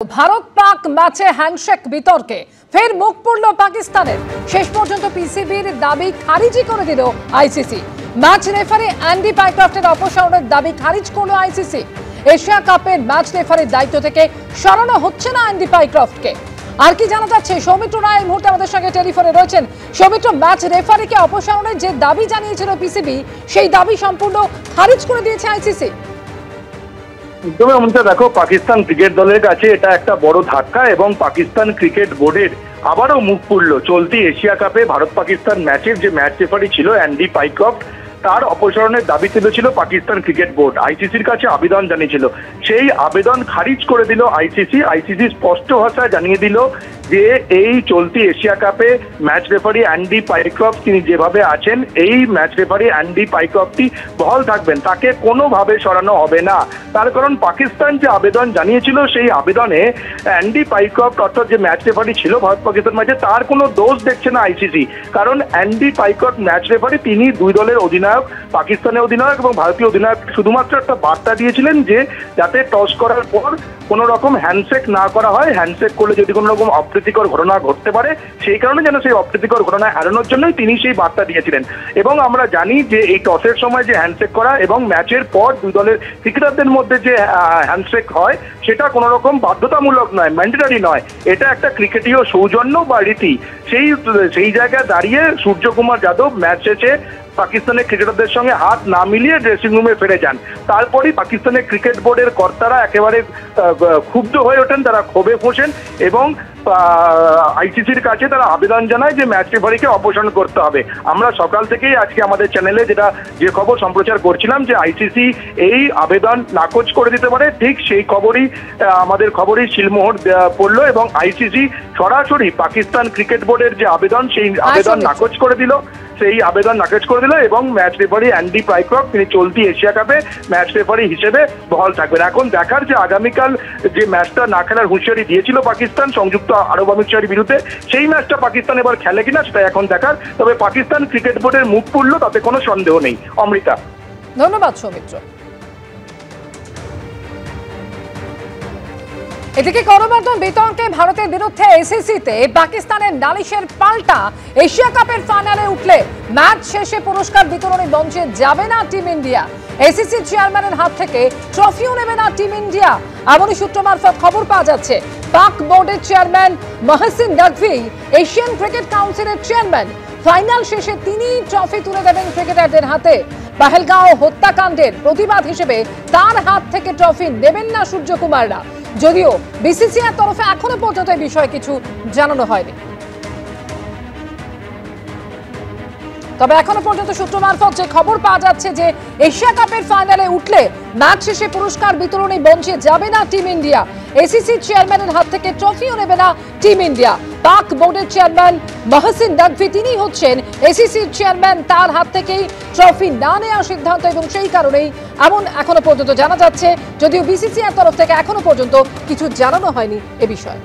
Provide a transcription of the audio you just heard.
ভারত পাক ম্যাচে হ্যান্ডশেক বিতর্কে ফের মুখ পড়ল পাকিস্তানের। শেষ পর্যন্ত পিসিবির দাবি খারিজই করে দিল আইসিসি। ম্যাচ রেফারি অ্যান্ডি পাইক্রফটের অপসারণের দাবি খারিজ করল আইসিসি। এশিয়া কাপের ম্যাচ রেফারির দায়িত্ব থেকে সরানো হচ্ছে না অ্যান্ডি পাইক্রফটকে। আর কি জানা যাচ্ছে, সৌমিত্র রায় এই মুহূর্তে আমাদের সঙ্গে টেলিফোনে রয়েছেন। সৌমিত্র, ম্যাচ রেফারিকে অপসারণের যে দাবি জানিয়েছিল পিসিবি, সেই দাবি সম্পূর্ণ খারিজ করে দিয়েছে আইসিসি। তুমি অমৃতা দেখো, পাকিস্তান ক্রিকেট দলের কাছে এটা একটা বড় ধাক্কা এবং পাকিস্তান ক্রিকেট বোর্ডের আবারও মুখ পুড়ল। চলতি এশিয়া কাপে ভারত পাকিস্তান ম্যাচের যে ম্যাচ রেফারি ছিল অ্যান্ডি পাইক্রফট, তার অপসারণের দাবি তুলেছিল পাকিস্তান ক্রিকেট বোর্ড। আইসিসির কাছে আবেদন জানিয়েছিল, সেই আবেদন খারিজ করে দিল আইসিসি। আইসিসি স্পষ্ট ভাষায় জানিয়ে দিল যে এই চলতি এশিয়া কাপে ম্যাচ রেফারি অ্যান্ডি পাইক্রফট তিনি যেভাবে আছেন, এই ম্যাচ রেফারি অ্যান্ডি পাইক্রফটই বহাল থাকবেন, তাকে কোনোভাবে সরানো হবে না। তার কারণ পাকিস্তান যে আবেদন জানিয়েছিল, সেই আবেদনে অ্যান্ডি পাইক্রফট অর্থাৎ যে ম্যাচ রেফারি ছিল ভারত পাকিস্তান ম্যাচে, তার কোনো দোষ দেখছে না আইসিসি। কারণ অ্যান্ডি পাইক্রফট ম্যাচ রেফারি, তিনি দুই দলের অধিনায়ক, পাকিস্তানের অধিনায়ক এবং ভারতীয় অধিনায়ক। শুধুমাত্র একটা বার্তা দিয়েছিলেন যে যাতে টস করার পর কোনো রকম হ্যান্ডশেক না করা হয়, হ্যান্ডশেক করলে যদি কোনো রকম অপ্রীতিকর ঘটনা ঘটতে পারে, সেই কারণে যেন সেই অপ্রীতিকর ঘটনা এড়ানোর জন্যই তিনি সেই বার্তা দিয়েছিলেন। এবং আমরা জানি যে এই টসের সময় যে হ্যান্ডশেক করা এবং ম্যাচের পর দুই দলের ক্রিকেটারদের মধ্যে যে হ্যান্ডশেক হয়, সেটা কোনো রকম বাধ্যতামূলক নয়, ম্যান্ডেটরি নয়। এটা একটা ক্রিকেটীয় সৌজন্য বা রীতি। সেই জায়গায় দাঁড়িয়ে সূর্যকুমার যাদব ম্যাচ শেষে পাকিস্তানের ক্রিকেটারদের সঙ্গে হাত না মিলিয়ে ড্রেসিং রুমে ফিরে যান। তারপরেই পাকিস্তানের ক্রিকেট বোর্ডের কর্তারা একেবারে ক্ষুব্ধ হয়ে ওঠেন, তারা ক্ষোভে ফোঁসেন এবং আইসিসির কাছে তারা আবেদন জানায় যে ম্যাচ রেফারিকে অপসারণ করতে হবে। আমরা সকাল থেকেই আজকে আমাদের চ্যানেলে যে খবর সম্প্রচার করছিলাম যে আইসিসি এই আবেদন নাকচ করে দিতে পারে, ঠিক সেই আমাদের খবরই শিলমোহর পড়লো এবং আইসিসি সরাসরি পাকিস্তান ক্রিকেট বোর্ডের যে আবেদন, সেই আবেদন নাকচ করে দিল। সেই আবেদন নাকচ করে দিল এবং ম্যাচ রেফারি অ্যান্ডি পাইক্রফট তিনি চলতি এশিয়া কাপে ম্যাচ রেফারি হিসেবে বহাল থাকবেন। এখন দেখার যে আগামীকাল যে ম্যাচটা না খেলার হুঁশিয়ারি দিয়েছিল পাকিস্তান সংযুক্ত আরব আমিরাতের বিরুদ্ধে, সেই ম্যাচটা পাকিস্তান এবার খেলে কিনা সেটা এখন দেখার। তবে পাকিস্তান ক্রিকেট বোর্ডের মুখ পুড়ল, তাতে কোনো সন্দেহ নেই। অমৃতা, ধন্যবাদ সৌমিত্র। এদিকে করমর্দন বিতর্কে ভারতের বিরুদ্ধে এসিসিতে পাকিস্তানের নালিশের পাল্টা। এশিয়া কাপের ফাইনালে উঠলে ম্যাচ শেষে পুরস্কার বিতরণী মঞ্চে যাবে না টিম ইন্ডিয়া। এসিসি চেয়ারম্যানের হাত থেকে ট্রফিও নেবে না টিম ইন্ডিয়া, এমনই সূত্র মারফত খবর পাওয়া যাচ্ছে। পাক বোর্ডের chairman Mohsin Naqvi Asian cricket কাউন্সিলের চেয়ারম্যান। ফাইনাল শেষে তিনি ট্রফি তুলে দেবেন ক্রিকেটারদের হাতে। পহেলগাঁও হত্যাকাণ্ডের প্রতিবাদ হিসেবে তার হাত থেকে ট্রফি নেবেন না সূর্যকুমাররা। যদিও বিসিসিআইয়ের তরফে এখনো পর্যন্ত এই বিষয়ে কিছু জানানো হয়নি। তবে এখনো পর্যন্ত সূত্র মারফত যে খবর পাওয়া যাচ্ছে যে এশিয়া কাপের ফাইনালে উঠলে ম্যাচ শেষে পুরস্কার বিতরণী মঞ্চে যাবে না টিম ইন্ডিয়া। এসিসি চেয়ারম্যানের হাত থেকে ট্রফিও নেবে না টিম ইন্ডিয়া। পাক বোর্ডের চেয়ারম্যান মহসিন নকভি তিনি হচ্ছেন এসিসির চেয়ারম্যান, তার হাত থেকেই ট্রফি না নেওয়ার সিদ্ধান্ত এবং সেই কারণেই এমন এখনো পর্যন্ত জানা যাচ্ছে। যদিও বিসিসিআইয়ের তরফ থেকে এখনো পর্যন্ত কিছু জানানো হয়নি এ বিষয়ে।